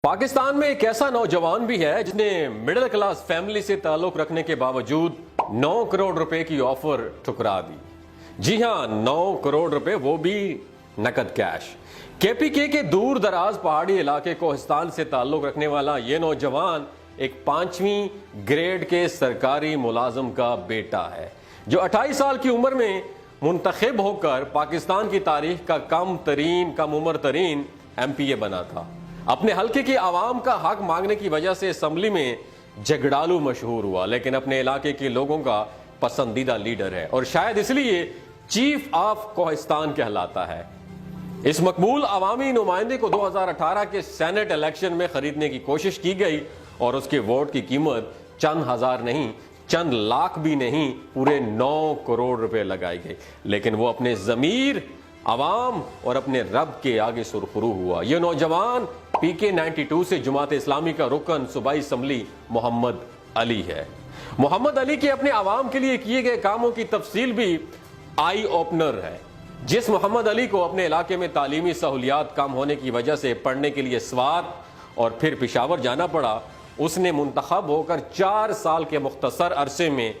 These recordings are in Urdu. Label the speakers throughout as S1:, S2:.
S1: پاکستان میں ایک ایسا نوجوان بھی ہے جس نے مڈل کلاس فیملی سے تعلق رکھنے کے باوجود 9 کروڑ روپے کی آفر ٹھکرا دی۔ جی ہاں، 9 کروڑ روپے، وہ بھی نقد کیش۔ کے پی کے دور دراز پہاڑی علاقے کوہستان سے تعلق رکھنے والا یہ نوجوان ایک 5ویں گریڈ کے سرکاری ملازم کا بیٹا ہے، جو 28 سال کی عمر میں منتخب ہو کر پاکستان کی تاریخ کا کم عمر ترین MP بنا تھا۔ اپنے حلقے کی عوام کا حق مانگنے کی وجہ سے اسمبلی میں جھگڑالو مشہور ہوا، لیکن اپنے علاقے کے لوگوں کا پسندیدہ لیڈر ہے اور شاید اس لیے چیف آف کوہستان کہلاتا ہے۔ اس مقبول عوامی نمائندے کو 2018 کے سینٹ الیکشن میں خریدنے کی کوشش کی گئی اور اس کے ووٹ کی قیمت چند ہزار نہیں، چند لاکھ بھی نہیں، پورے 9 کروڑ روپے لگائی گئی، لیکن وہ اپنے ضمیر، عوام اور اپنے رب کے آگے سرخرو ہوا۔ یہ نوجوان PK 92 سے جماعت اسلامی کا رکن صوبائی اسمبلی محمد علی ہے۔ محمد علی کے اپنے عوام کے لیے کیے گئے کاموں کی تفصیل بھی آئی اوپنر ہے۔ جس محمد علی کو اپنے علاقے میں تعلیمی سہولیات کم ہونے کی وجہ سے پڑھنے کے لیے سوات اور پھر پشاور جانا پڑا، اس نے منتخب ہو کر 4 سال کے مختصر عرصے میں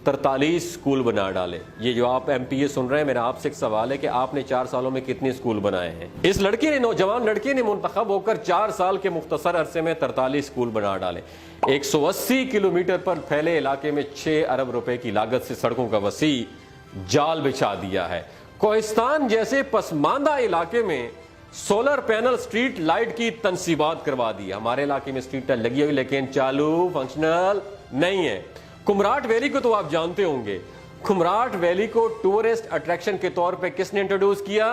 S1: 43 سکول بنا ڈالے۔ یہ جو آپ MPA سن رہے ہیں، میرا آپ سے ایک سوال ہے کہ آپ نے 4 سالوں میں کتنے سکول بنائے ہیں؟ اس نوجوان لڑکے نے منتخب ہو کر 4 سال کے مختصر عرصے میں 43 سکول بنا ڈالے۔ 180 کلومیٹر پر پھیلے علاقے میں 6 ارب روپے کی لاگت سے سڑکوں کا وسیع جال بچھا دیا ہے۔ کوہستان جیسے پسماندہ علاقے میں سولر پینل سٹریٹ لائٹ کی تنصیبات کروا دی۔ ہمارے علاقے میں سٹریٹ لائٹ لگی ہوئی لیکن چالو فنکشنل نہیں ہے۔ کمراٹ ویلی کو تو آپ جانتے ہوں گے۔ کمراٹ ویلی کو ٹورسٹ اٹریکشن کے طور پہ کس نے انٹروڈیوس کیا؟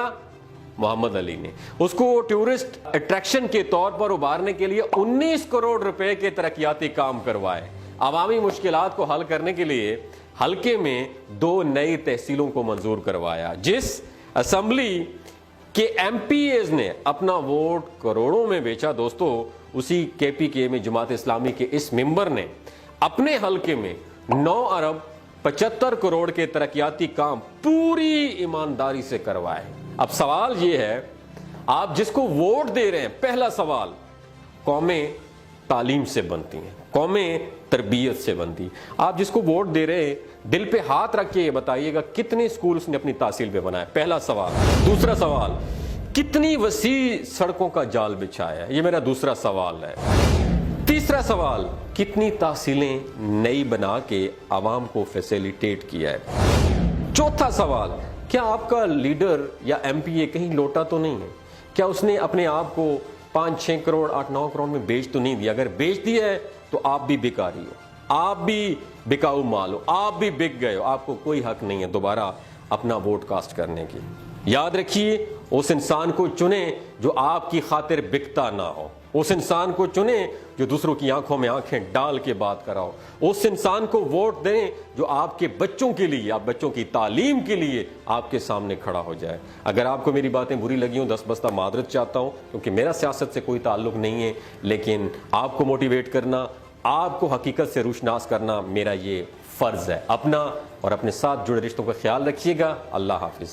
S1: محمد علی نے۔ اس کو ٹورسٹ اٹریکشن کے طور پر ابھارنے کے لیے 19 کروڑ روپے کے ترقیاتی کام کروائے۔ عوامی مشکلات کو حل کرنے کے لیے حلقے میں 2 نئی تحصیلوں کو منظور کروایا۔ جس اسمبلی کے MPAs نے اپنا ووٹ کروڑوں میں بیچا، دوستو، اسی KPK میں جماعت اسلامی کے اس ممبر نے اپنے حلقے میں 9 ارب 75 کروڑ کے ترقیاتی کام پوری ایمانداری سے کروائے۔ اب سوال یہ ہے، آپ جس کو ووٹ دے رہے ہیں، پہلا سوال، قومیں تعلیم سے بنتی ہیں، قومیں تربیت سے بنتی ہیں۔ آپ جس کو ووٹ دے رہے ہیں، دل پہ ہاتھ رکھ کے یہ بتائیے گا کتنے سکول اس نے اپنی تحصیل پہ بنائے؟ پہلا سوال۔ دوسرا سوال، کتنی وسیع سڑکوں کا جال بچھایا ہے؟ یہ میرا دوسرا سوال ہے۔ تیسرا سوال، کتنی تحصیلیں نئی بنا کے عوام کو فیسیلیٹیٹ کیا ہے؟ چوتھا سوال، کیا آپ کا لیڈر یا MPA کہیں لوٹا تو نہیں ہے؟ کیا اس نے اپنے آپ کو 5-6 کروڑ 8-9 کروڑ میں بیچ تو نہیں دیا؟ اگر بیچ دیا ہے تو آپ بھی بیکاری ہو، آپ بھی بکاؤ مال ہو، آپ بھی بک گئے ہو، آپ کو کوئی حق نہیں ہے دوبارہ اپنا ووٹ کاسٹ کرنے کی۔ یاد رکھیے، اس انسان کو چنیں جو آپ کی خاطر بکتا نہ ہو، اس انسان کو چنیں جو دوسروں کی آنکھوں میں آنکھیں ڈال کے بات کراؤ، اس انسان کو ووٹ دیں جو آپ کے بچوں کے لیے، آپ بچوں کی تعلیم کے لیے آپ کے سامنے کھڑا ہو جائے۔ اگر آپ کو میری باتیں بری لگی ہوں، دست بستہ معذرت چاہتا ہوں، کیونکہ میرا سیاست سے کوئی تعلق نہیں ہے، لیکن آپ کو موٹیویٹ کرنا، آپ کو حقیقت سے روشناس کرنا میرا یہ فرض ہے۔ اپنا اور اپنے ساتھ جڑے رشتوں کا خیال رکھیے گا۔ اللہ حافظ۔